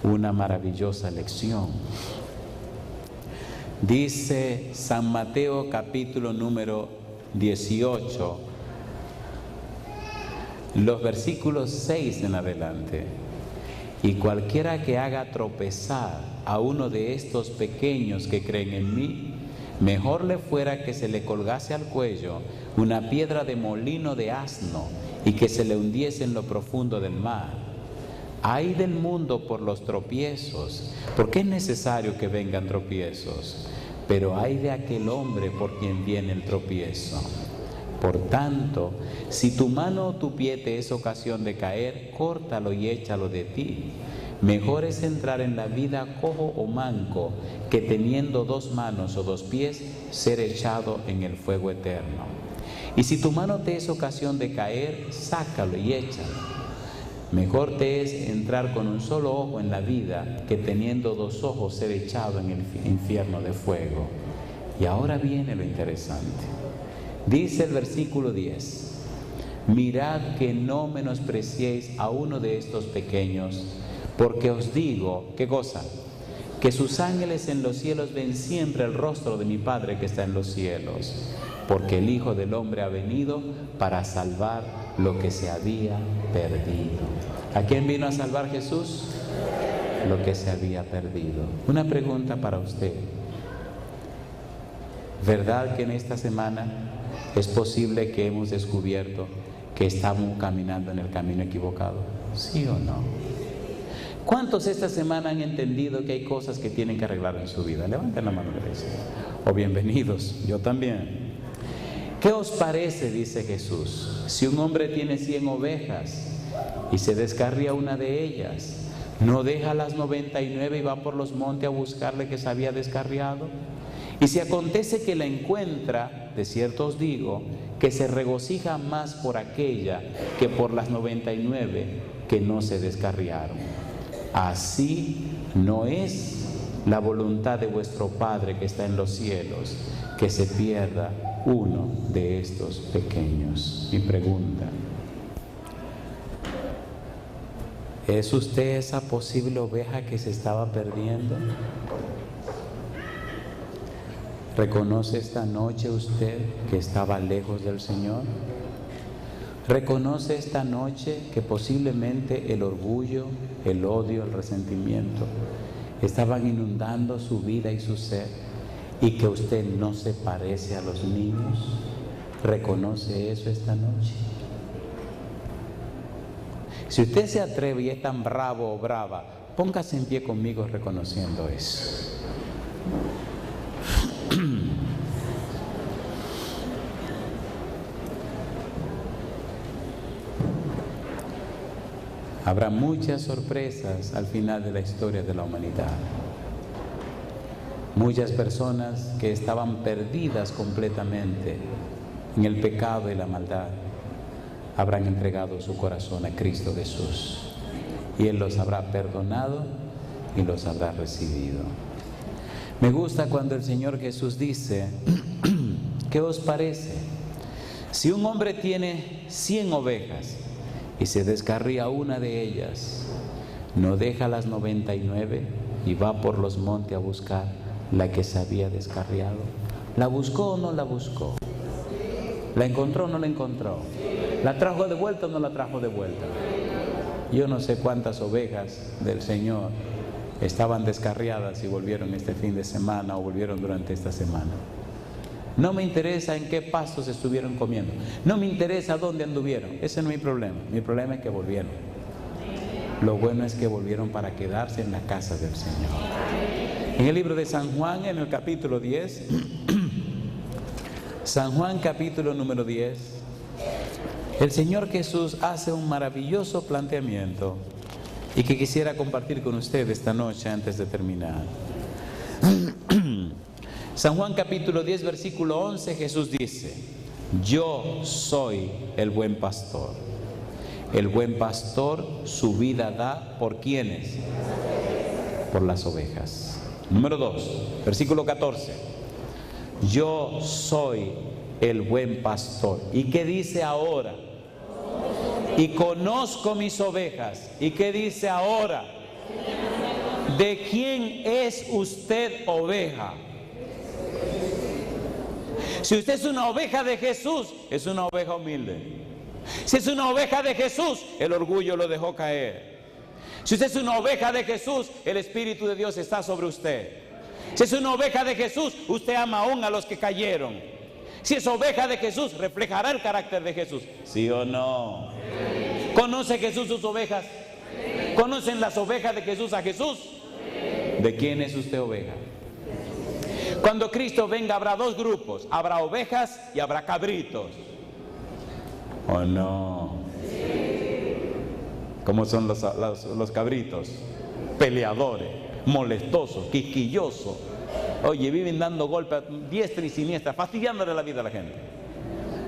una maravillosa lección. Dice San Mateo capítulo número 18, los versículos 6 en adelante: y cualquiera que haga tropezar a uno de estos pequeños que creen en mí, mejor le fuera que se le colgase al cuello una piedra de molino de asno y que se le hundiese en lo profundo del mar. Ay del mundo por los tropiezos, porque es necesario que vengan tropiezos, pero ay de aquel hombre por quien viene el tropiezo. Por tanto, si tu mano o tu pie te es ocasión de caer, córtalo y échalo de ti. Mejor es entrar en la vida cojo o manco, que teniendo 2 manos o 2 pies, ser echado en el fuego eterno. Y si tu mano te es ocasión de caer, sácalo y échalo. Mejor te es entrar con un solo ojo en la vida, que teniendo 2 ojos ser echado en el infierno de fuego. Y ahora viene lo interesante. Dice el versículo 10: mirad que no menospreciéis a uno de estos pequeños, porque os digo, ¿qué cosa? Que sus ángeles en los cielos ven siempre el rostro de mi Padre que está en los cielos, porque el Hijo del Hombre ha venido para salvar lo que se había perdido. ¿A quién vino a salvar Jesús? Lo que se había perdido. Una pregunta para usted. ¿Verdad que en esta semana es posible que hemos descubierto que estamos caminando en el camino equivocado? ¿Sí o no? ¿Cuántos esta semana han entendido que hay cosas que tienen que arreglar en su vida? Levanten la mano derecha. O bienvenidos, yo también. ¿Qué os parece, dice Jesús, si un hombre tiene 100 ovejas y se descarría una de ellas, no deja las 99 y va por los montes a buscarle que se había descarriado? Y si acontece que la encuentra, de cierto os digo, que se regocija más por aquella que por las 99 que no se descarriaron. Así no es la voluntad de vuestro Padre que está en los cielos, que se pierda uno de estos pequeños. Mi pregunta: ¿es usted esa posible oveja que se estaba perdiendo? ¿Reconoce esta noche usted que estaba lejos del Señor? ¿Reconoce esta noche que posiblemente el orgullo, el odio, el resentimiento estaban inundando su vida y su ser, y que usted no se parece a los niños? ¿Reconoce eso esta noche? Si usted se atreve y es tan bravo o brava, póngase en pie conmigo reconociendo eso. Habrá muchas sorpresas al final de la historia de la humanidad. Muchas personas que estaban perdidas completamente en el pecado y la maldad habrán entregado su corazón a Cristo Jesús, y Él los habrá perdonado y los habrá recibido. Me gusta cuando el Señor Jesús dice, ¿qué os parece? Si un hombre tiene 100 ovejas y se descarría una de ellas, ¿no deja las 99 y va por los montes a buscar la que se había descarriado? ¿La buscó o no la buscó? ¿La encontró o no la encontró? ¿La trajo de vuelta o no la trajo de vuelta? Yo no sé cuántas ovejas del Señor estaban descarriadas y volvieron este fin de semana o volvieron durante esta semana. No me interesa en qué pastos estuvieron comiendo, no me interesa dónde anduvieron, ese no es mi problema. Mi problema es que volvieron. Lo bueno es que volvieron para quedarse en la casa del Señor. En el libro de San Juan, en el capítulo 10, San Juan capítulo número 10, el Señor Jesús hace un maravilloso planteamiento y que quisiera compartir con ustedes esta noche antes de terminar. San Juan capítulo 10, versículo 11, Jesús dice, yo soy el buen pastor. El buen pastor su vida da ¿por quiénes? Por las ovejas. Número 2, versículo 14. Yo soy el buen pastor. ¿Y qué dice ahora? Y conozco mis ovejas. ¿Y qué dice ahora? ¿De quién es usted oveja? Si usted es una oveja de Jesús, es una oveja humilde. Si es una oveja de Jesús, el orgullo lo dejó caer. Si usted es una oveja de Jesús, el Espíritu de Dios está sobre usted. Si es una oveja de Jesús, usted ama aún a los que cayeron. Si es oveja de Jesús, reflejará el carácter de Jesús. ¿Sí o no? ¿Conoce Jesús sus ovejas? ¿Conocen las ovejas de Jesús a Jesús? ¿De quién es usted oveja? Cuando Cristo venga habrá dos grupos, habrá ovejas y habrá cabritos. ¿O no? ¿Cómo son los cabritos? Peleadores, molestosos, quisquillosos. Oye, viven dando golpes a diestra y siniestra, fastidiándole la vida a la gente.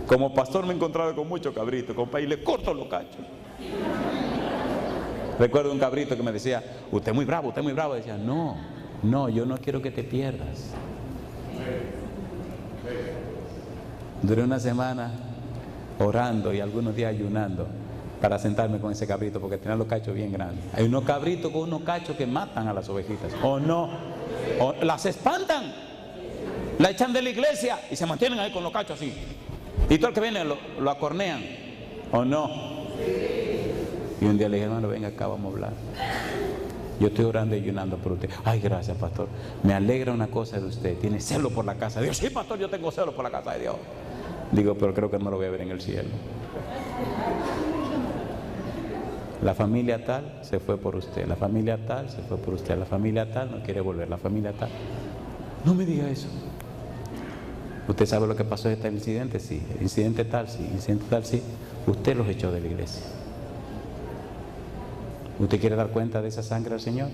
Como pastor me he encontrado con muchos cabritos, compa, y le corto los cachos. Recuerdo un cabrito que me decía, usted es muy bravo, usted es muy bravo. Decía, no, yo no quiero que te pierdas. Duré una semana orando y algunos días ayunando para sentarme con ese cabrito porque tenía los cachos bien grandes. Hay unos cabritos con unos cachos que matan a las ovejitas, ¿o no? O las espantan, la echan de la iglesia y se mantienen ahí con los cachos así. Y todo el que viene lo acornean, ¿o no? Y un día le dije, hermano, venga acá, vamos a hablar. Yo estoy orando y ayunando por usted. Ay, gracias, pastor. Me alegra una cosa de usted. Tiene celo por la casa de Dios. Sí, pastor, yo tengo celo por la casa de Dios. Digo, pero creo que no lo voy a ver en el cielo. La familia tal se fue por usted. La familia tal se fue por usted. La familia tal no quiere volver. La familia tal. No me diga eso. ¿Usted sabe lo que pasó en este incidente? Sí. El incidente tal, sí. El incidente tal, sí. Usted los echó de la iglesia. ¿Usted quiere dar cuenta de esa sangre al Señor?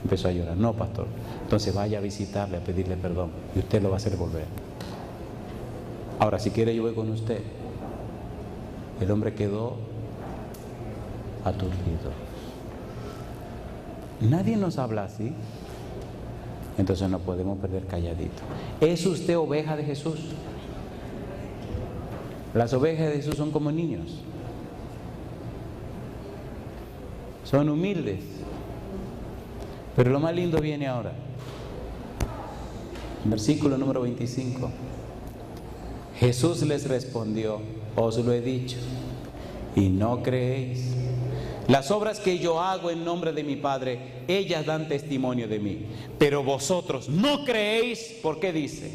Empezó a llorar. No, pastor. Entonces vaya a visitarle, a pedirle perdón. Y usted lo va a hacer volver. Ahora, si quiere, yo voy con usted. El hombre quedó aturdido. Nadie nos habla así. Entonces no podemos perder calladito. ¿Es usted oveja de Jesús? Las ovejas de Jesús son como niños. Son humildes. Pero lo más lindo viene ahora. Versículo número 25. Jesús les respondió, os lo he dicho, y no creéis. Las obras que yo hago en nombre de mi Padre, ellas dan testimonio de mí. Pero vosotros no creéis, ¿por qué dice?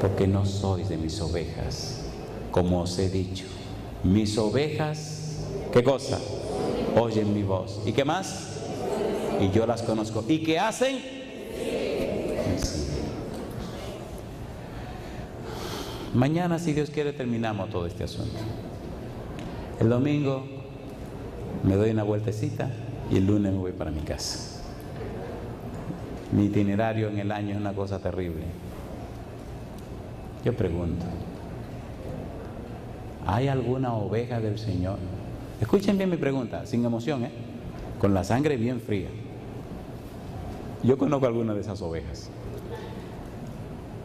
Porque no sois de mis ovejas, como os he dicho. Mis ovejas, ¿qué cosa? Oyen mi voz. ¿Y qué más? Y yo las conozco. ¿Y qué hacen? Sí. Mañana, si Dios quiere, terminamos todo este asunto. El domingo me doy una vueltecita y el lunes me voy para mi casa. Mi itinerario en el año es una cosa terrible. Yo pregunto, ¿hay alguna oveja del Señor? Escuchen bien mi pregunta, sin emoción, con la sangre bien fría. Yo conozco algunas de esas ovejas.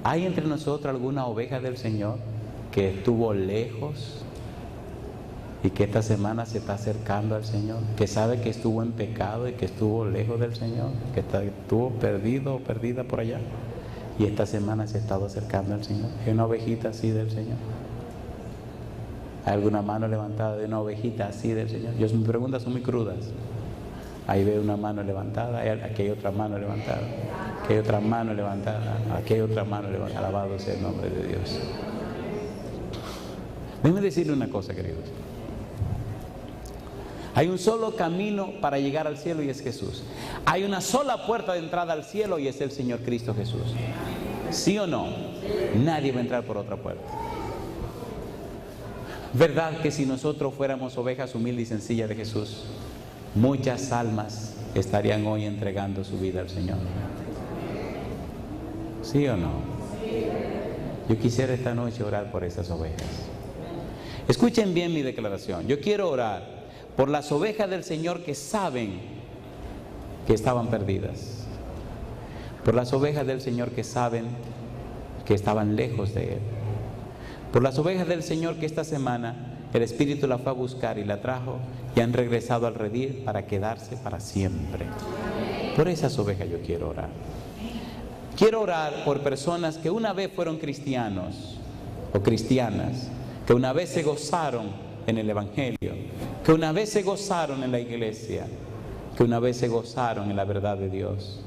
¿Hay entre nosotros alguna oveja del Señor que estuvo lejos y que esta semana se está acercando al Señor? Que sabe que estuvo en pecado y que estuvo lejos del Señor, que estuvo perdido o perdida por allá y esta semana se ha estado acercando al Señor. ¿Hay una ovejita así del Señor? ¿Hay alguna mano levantada de una ovejita así del Señor? Mis preguntas son muy crudas. Ahí veo una mano levantada, aquí hay otra mano levantada, aquí hay otra mano levantada, aquí hay otra mano levantada. Alabado sea el nombre de Dios. Déjenme decirle una cosa, queridos. Hay un solo camino para llegar al cielo y es Jesús. Hay una sola puerta de entrada al cielo y es el Señor Cristo Jesús. ¿Sí o no? Nadie va a entrar por otra puerta. ¿Verdad que si nosotros fuéramos ovejas humildes y sencillas de Jesús, muchas almas estarían hoy entregando su vida al Señor? ¿Sí o no? Yo quisiera esta noche orar por esas ovejas. Escuchen bien mi declaración. Yo quiero orar por las ovejas del Señor que saben que estaban perdidas. Por las ovejas del Señor que saben que estaban lejos de Él. Por las ovejas del Señor que esta semana el Espíritu la fue a buscar y la trajo y han regresado al redil para quedarse para siempre. Por esas ovejas yo quiero orar. Quiero orar por personas que una vez fueron cristianos o cristianas, que una vez se gozaron en el Evangelio, que una vez se gozaron en la iglesia, que una vez se gozaron en la verdad de Dios,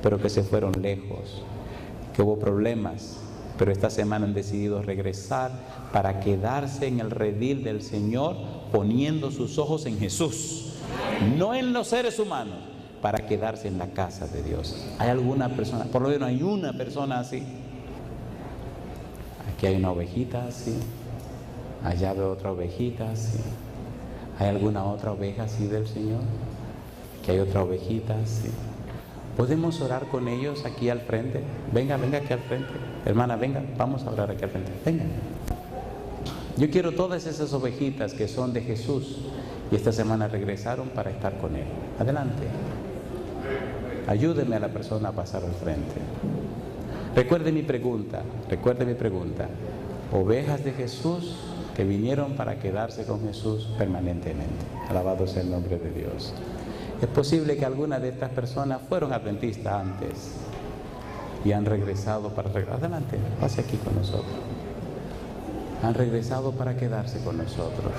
pero que se fueron lejos, que hubo problemas, pero esta semana han decidido regresar para quedarse en el redil del Señor, poniendo sus ojos en Jesús, no en los seres humanos, para quedarse en la casa de Dios. ¿Hay alguna persona? Por lo menos hay una persona así. Aquí hay una ovejita así, allá veo otra ovejita así. ¿Hay alguna otra oveja así del Señor? Aquí hay otra ovejita así. ¿Podemos orar con ellos aquí al frente? Venga aquí al frente. Hermana, venga, vamos a orar aquí al frente. Venga. Yo quiero todas esas ovejitas que son de Jesús y esta semana regresaron para estar con Él. Adelante. Ayúdeme a la persona a pasar al frente. Recuerde mi pregunta. Ovejas de Jesús que vinieron para quedarse con Jesús permanentemente. Alabado sea el nombre de Dios. Es posible que algunas de estas personas fueron adventistas antes y han regresado para regresar. Adelante, pase aquí con nosotros. Han regresado para quedarse con nosotros.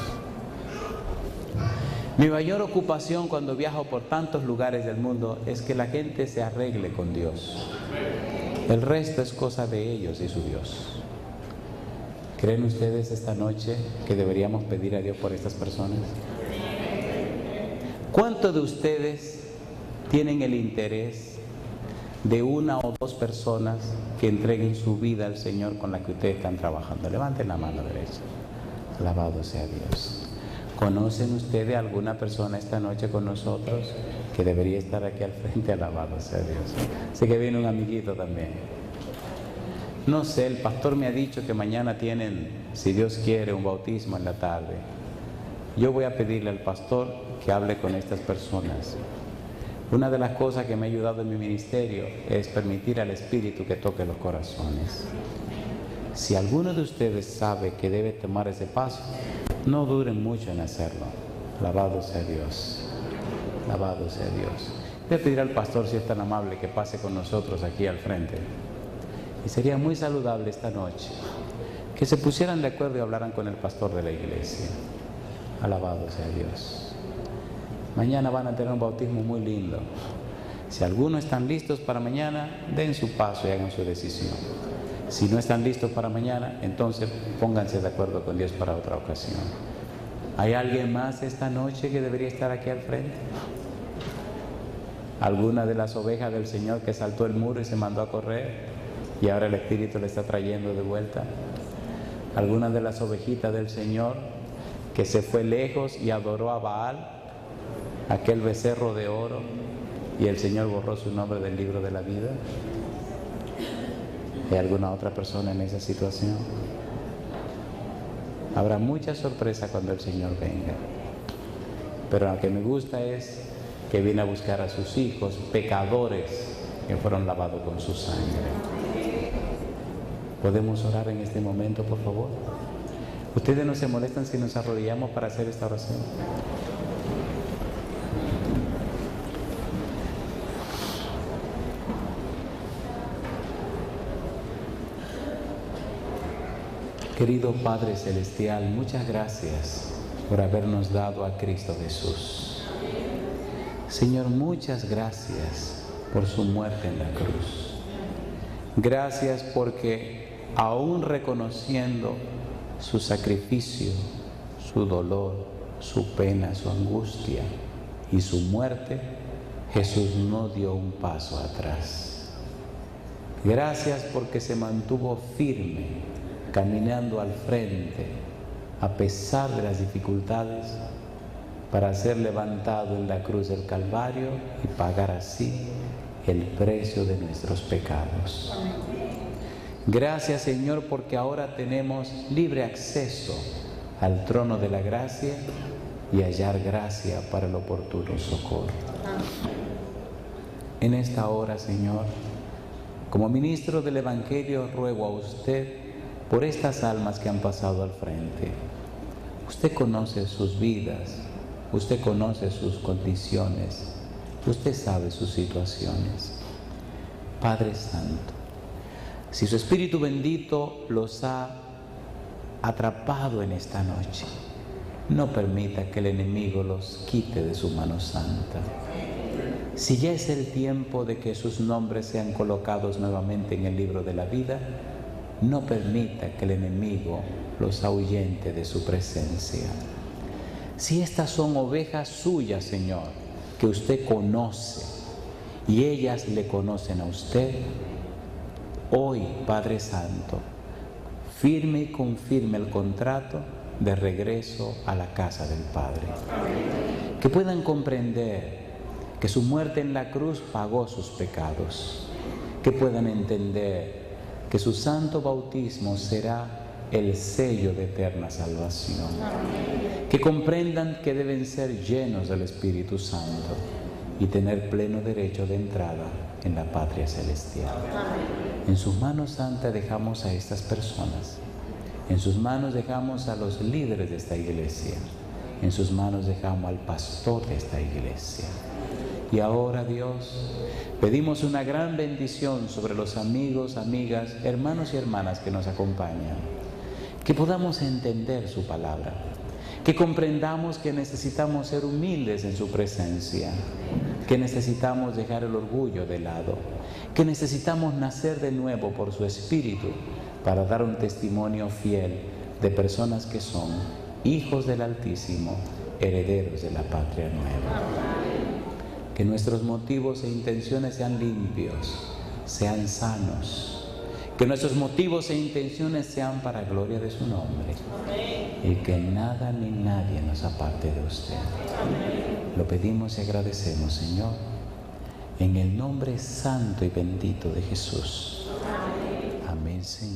Mi mayor ocupación cuando viajo por tantos lugares del mundo es que la gente se arregle con Dios. El resto es cosa de ellos y su Dios. ¿Creen ustedes esta noche que deberíamos pedir a Dios por estas personas? ¿Cuántos de ustedes tienen el interés de una o dos personas que entreguen su vida al Señor con la que ustedes están trabajando? Levanten la mano derecha. Alabado sea Dios. ¿Conocen ustedes a alguna persona esta noche con nosotros que debería estar aquí al frente? Alabado sea Dios. Así que viene un amiguito también. No sé, el pastor me ha dicho que mañana tienen, si Dios quiere, un bautismo en la tarde. Yo voy a pedirle al pastor que hable con estas personas. Una de las cosas que me ha ayudado en mi ministerio es permitir al Espíritu que toque los corazones. Si alguno de ustedes sabe que debe tomar ese paso, no duren mucho en hacerlo. Alabado sea Dios. Alabado sea Dios. Voy a pedir al pastor, si es tan amable, que pase con nosotros aquí al frente. Y sería muy saludable esta noche que se pusieran de acuerdo y hablaran con el pastor de la iglesia. Alabado sea Dios. Mañana van a tener un bautismo muy lindo. Si algunos están listos para mañana, den su paso y hagan su decisión. Si no están listos para mañana, entonces pónganse de acuerdo con Dios para otra ocasión. ¿Hay alguien más esta noche que debería estar aquí al frente? ¿Alguna de las ovejas del Señor que saltó el muro y se mandó a correr y ahora el Espíritu le está trayendo de vuelta? ¿Alguna de las ovejitas del Señor que se fue lejos y adoró a Baal, aquel becerro de oro, y el Señor borró su nombre del libro de la vida? ¿Hay alguna otra persona en esa situación? Habrá mucha sorpresa cuando el Señor venga. Pero lo que me gusta es que viene a buscar a sus hijos, pecadores, que fueron lavados con su sangre. ¿Podemos orar en este momento, por favor? ¿Ustedes no se molestan si nos arrodillamos para hacer esta oración? Querido Padre Celestial, muchas gracias por habernos dado a Cristo Jesús. Señor, muchas gracias por su muerte en la cruz. Gracias porque aún reconociendo su sacrificio, su dolor, su pena, su angustia y su muerte, Jesús no dio un paso atrás. Gracias porque se mantuvo firme, caminando al frente, a pesar de las dificultades, para ser levantado en la cruz del Calvario y pagar así el precio de nuestros pecados. Gracias, Señor, porque ahora tenemos libre acceso al trono de la gracia y hallar gracia para el oportuno socorro. En esta hora, Señor, como ministro del Evangelio, ruego a usted por estas almas que han pasado al frente. Usted conoce sus vidas, usted conoce sus condiciones, usted sabe sus situaciones. Padre Santo, si su Espíritu bendito los ha atrapado en esta noche, no permita que el enemigo los quite de su mano santa. Si ya es el tiempo de que sus nombres sean colocados nuevamente en el libro de la vida, no permita que el enemigo los ahuyente de su presencia. Si estas son ovejas suyas, Señor, que usted conoce y ellas le conocen a usted, hoy, Padre Santo, firme y confirme el contrato de regreso a la casa del Padre. Que puedan comprender que su muerte en la cruz pagó sus pecados. Que puedan entender que su santo bautismo será el sello de eterna salvación. Que comprendan que deben ser llenos del Espíritu Santo y tener pleno derecho de entrada en la patria celestial. En sus manos santas dejamos a estas personas. En sus manos dejamos a los líderes de esta iglesia. En sus manos dejamos al pastor de esta iglesia. Y ahora, Dios, pedimos una gran bendición sobre los amigos, amigas, hermanos y hermanas que nos acompañan. Que podamos entender su palabra. Que comprendamos que necesitamos ser humildes en su presencia. Que necesitamos dejar el orgullo de lado. Que necesitamos nacer de nuevo por su Espíritu para dar un testimonio fiel de personas que son hijos del Altísimo, herederos de la patria nueva. Que nuestros motivos e intenciones sean limpios, sean sanos. Que nuestros motivos e intenciones sean para gloria de su nombre. Y que nada ni nadie nos aparte de usted. Lo pedimos y agradecemos, Señor, en el nombre santo y bendito de Jesús. Amén, Señor.